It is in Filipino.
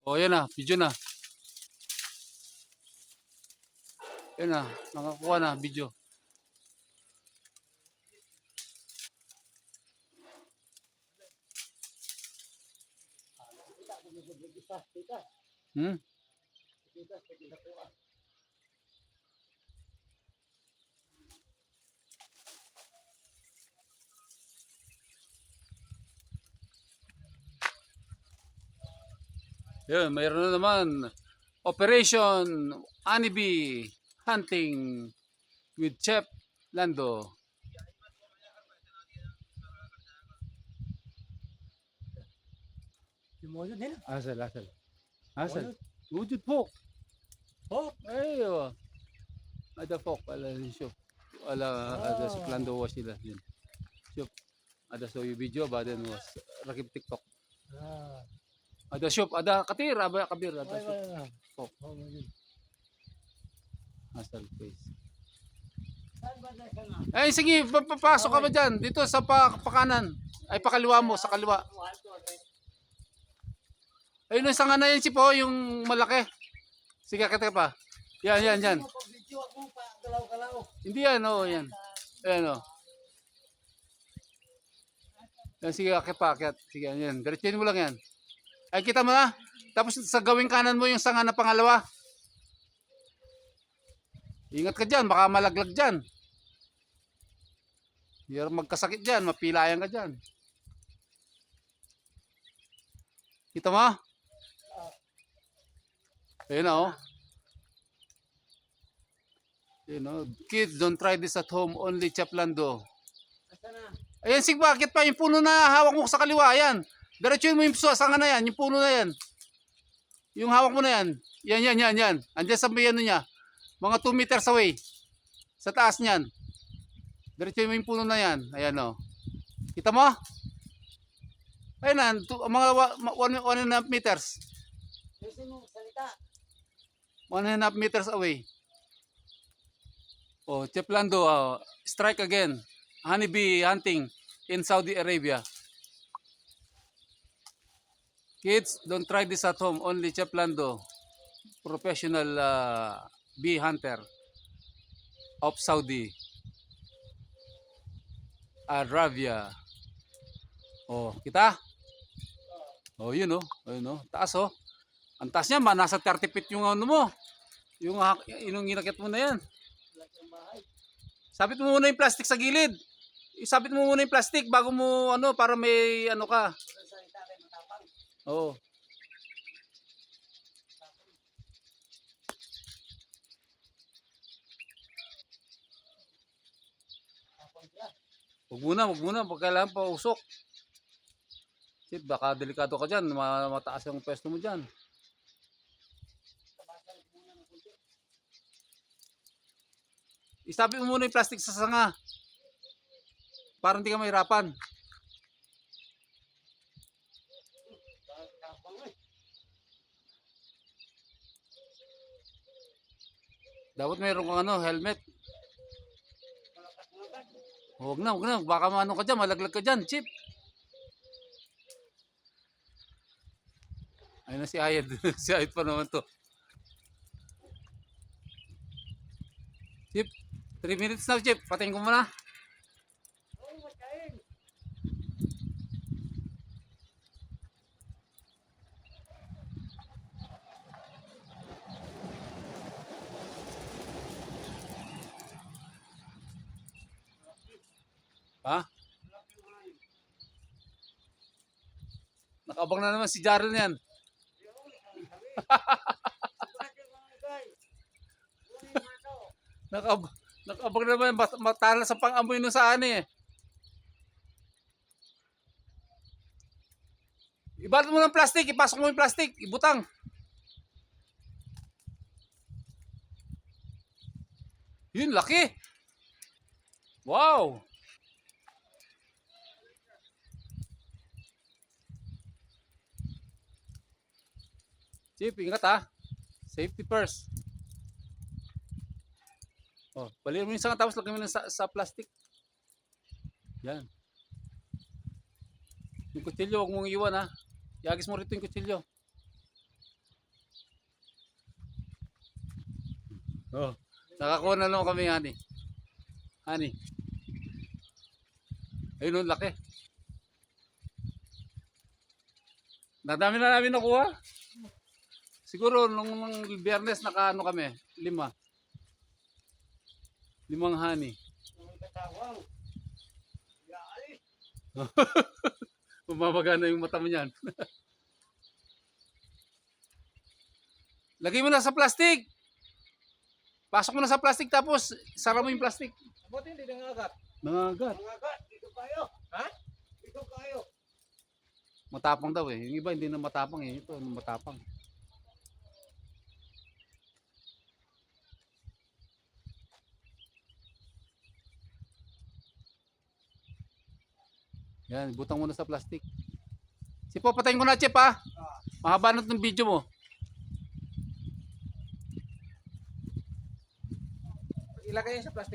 O, yan na, video na. Yan na, nakakuha na, video. Hmm? Yun, mayroon na naman. Operation Honeybee Hunting with Chef Lando. Lumulod nila. Asal, asal. Asal. Wujud po. Oh, Ayo. Ada po. Ala siya. Ada si Lando was sila. Yun. Siya. Ada so yung video ba din was rakip TikTok. ah. Ada shop, ada katir, aba kabir, ada Ay, shop. ay, ay. Oh, Oh, yun. asal face. Saan ba na siya nga? Ay sige, papasok ka ba diyan? Dito sa pakanan. Ay pakaliwa mo, sa kaliwa. Ayun yung sanga na yan si po, yung malaki. Sige, kita pa. Yan, yan, yan. Video ako pa, galaw-galaw. Hindi yan, oh, yan. Ayan, oh. Yan, sige, akit pa, akit. Sige, yan. Diretsuhin mo lang yan. Ay, kita mo na. Tapos sa gawing kanan mo yung sanga na pangalawa. Ingat ka dyan, baka malaglag dyan. Hindi magkasakit dyan, mapilayan ka dyan. Kita mo? Ayun na, oh. Ayun, oh. Kids, don't try this at home. Only Chef Lando. Asa na? Ayan, sige, bakit pa? Yung puno na hawak mo sa kaliwa, ayan. Diretsuhin mo yung sanga na yan, yung puno na yan. Yung hawak mo na yan. Yan, yan, yan, yan. Andiyan sa may ano niya. Mga 2 meters away. Sa taas niyan. Diretsuhin mo yung puno na yan. Ayan, o. Kita mo? Ayan na, mga 1.5 meters. Listen mo, salita. 1.5 meters away. Oh, Chef Lando, strike again. Honeybee hunting in Saudi Arabia. Kids, don't try this at home. Only Chef Lando, professional bee hunter of Saudi Arabia. Oh, kita? Oh, yun oh. Ayun oh. Taas oh. Ang taas niya, nasa 30 feet yung ano mo. Yung inakit mo na yan. Sabit mo muna yung plastic sa gilid. Sabit mo muna yung plastic bago mo ano, para may ano ka. Salita kayo matapang. Oo. Tapang siya. Huwag muna, pag kailangan pa usok. Shit, baka delikado ka dyan, mataas yung pwesto mo dyan. Tabasan muna ng kunti. Isabit mo muna yung plastic sa sanga. Para hindi ka mahirapan. Tapang eh. Dapat mayroon kang ano, helmet. Malakas mga bag. Huwag na, baka maano ka dyan, malaglag ka dyan, chip. Ayun na si Ayad, si Ayad pa naman to. Chip, 3 minutes na, Chip, patayin ko muna. Oh, makain. Ha? Nakaabang na naman si Jarl yan. Bakit mga guys? Uli mo ito. Nakaabang na naman, matala sa pang-amoy nung saan eh. Ibalot mo ng plastic, ipasok mo yung plastic, ibutang. Yun, laki. Wow. Chip, ingat ha. Safety first. Oh, balikan mo yung sanga tapos lagyan mo sa plastic. Yan. Yung kutsilyo, huwag mong iwan ha. Iagis mo rito yung kutsilyo. Oh, nakakuha na naman kami, honey. Honey. Ayun, ang laki. Nadami na namin nakuha. Siguro nung Biyernes nakaano kami, 5. 5 honey. Ang katawang. Yaalis. Bumabaga na yung mata mo niyan. Lagay mo na sa plastic. Pasok mo na sa plastic tapos sara mo yung plastic. Buti hindi nangagat. Nangagat. Nangagat. Dito kayo. Ha? Dito kayo. Matapang daw eh. Yung iba hindi na matapang eh. Ito matapang. Yan, butang mo na sa plastic. Sipo, patayin ko na, Chip ha. Mahaba na itong video mo. Ilagay yan sa plastic.